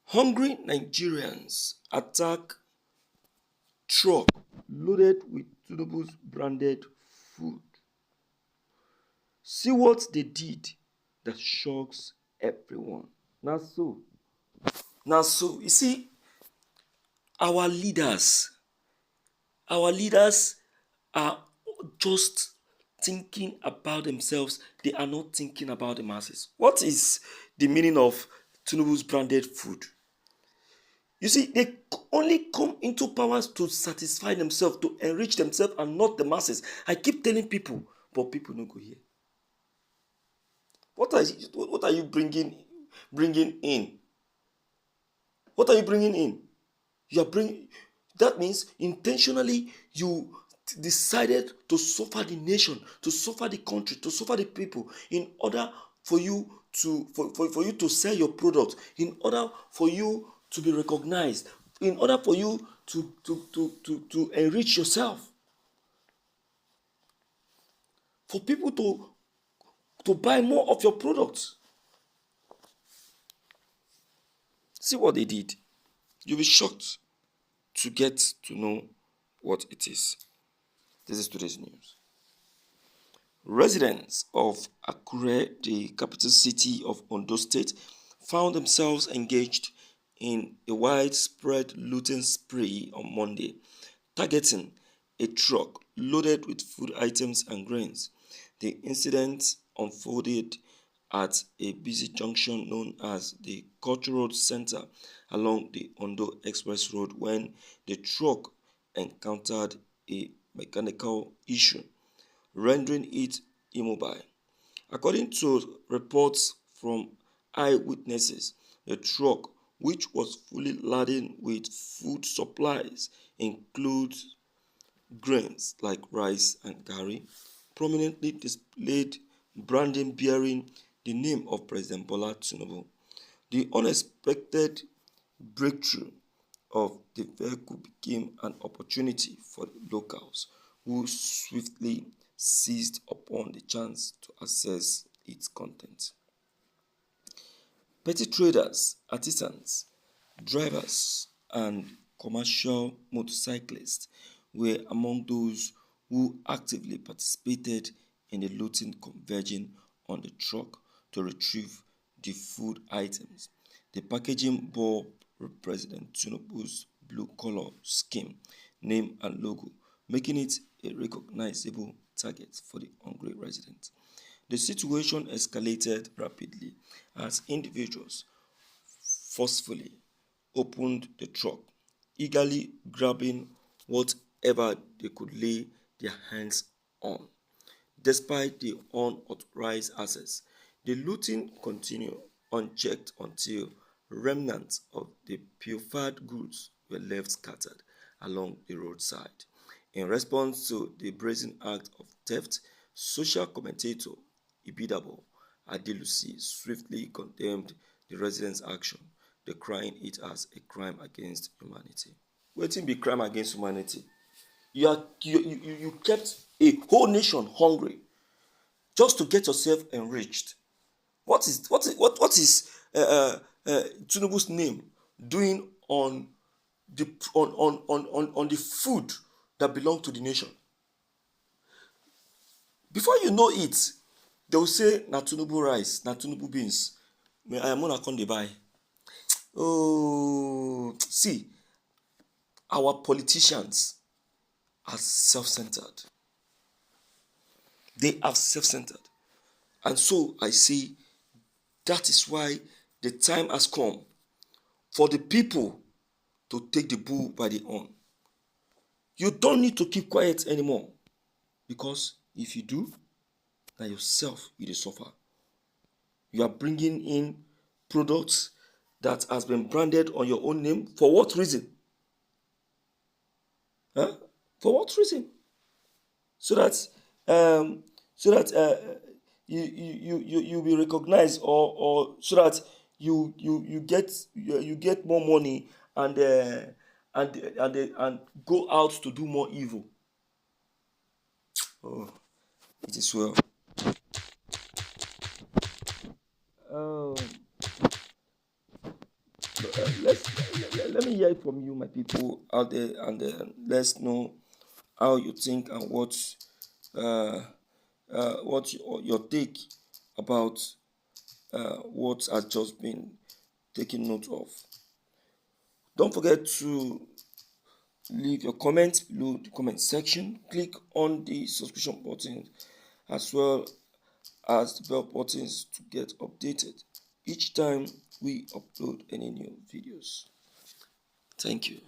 Hungry Nigerians attack truck loaded with Tinubu's branded food. See what they did that shocks everyone. Now so, you see, our leaders, our leaders are just thinking about themselves. They are not thinking about the masses. What is the meaning of Tinubu's branded food? You see, they only come into power to satisfy themselves, to enrich themselves, and not the masses. I keep telling people, but people don't go here. What are you bringing in? What are you bringing in? You are bringing. That means intentionally you decided to suffer the nation, to suffer the country, to suffer the people, in order for you for you to sell your product, in order for you to be recognized, in order for you to enrich yourself, for people to buy more of your products. See what they did. You'll be shocked to get to know what it is. This is today's news. Residents of Àkúrẹ́, the capital city of Ondo State, found themselves engaged in a widespread looting spree on Monday, targeting a truck loaded with food items and grains. The incident unfolded at a busy junction known as the Cultural Center along the Ondo Express Road when the truck encountered a mechanical issue, rendering it immobile. According to reports from eyewitnesses, the truck, which was fully laden with food supplies, includes grains like rice and garri, prominently displayed branding bearing the name of President Bola Tinubu. The unexpected breakthrough of the vehicle became an opportunity for the locals, who swiftly seized upon the chance to access its contents. Petty traders, artisans, drivers, and commercial motorcyclists were among those who actively participated in the looting, converging on the truck to retrieve the food items. The packaging bore President Tinubu's blue-collar scheme, name and logo, making it a recognizable target for the hungry residents. The situation escalated rapidly as individuals forcefully opened the truck, eagerly grabbing whatever they could lay their hands on. Despite the unauthorized access, the looting continued unchecked until remnants of the pilfered goods were left scattered along the roadside. In response to the brazen act of theft, social commentator Ibidabo Adelusi swiftly condemned the residents' action, decrying it as a crime against humanity. Wetin be crime against humanity? You kept a whole nation hungry just to get yourself enriched. What is Tinubu's name doing on the food that belong to the nation? Before you know it, they will say na Tinubu rice, na Tinubu beans. I am gonna come dey buy. Oh, see, our politicians are self-centered. They are self-centered. And so I say that is why the time has come for the people to take the bull by the horn. You don't need to keep quiet anymore, because if you do, na yourself you dey suffer. You are bringing in products that has been branded on your own name. For what reason? For what reason? So that you be recognized, or so that you get more money and go out to do more evil. Oh, it is well. Let me hear from you, my people out there, and let's know how you think and uh, what your take about what has just been taken note of. Don't forget to leave your comments below the comment section. Click on the subscription button as well as the bell buttons to get updated each time we upload any new videos. Thank you.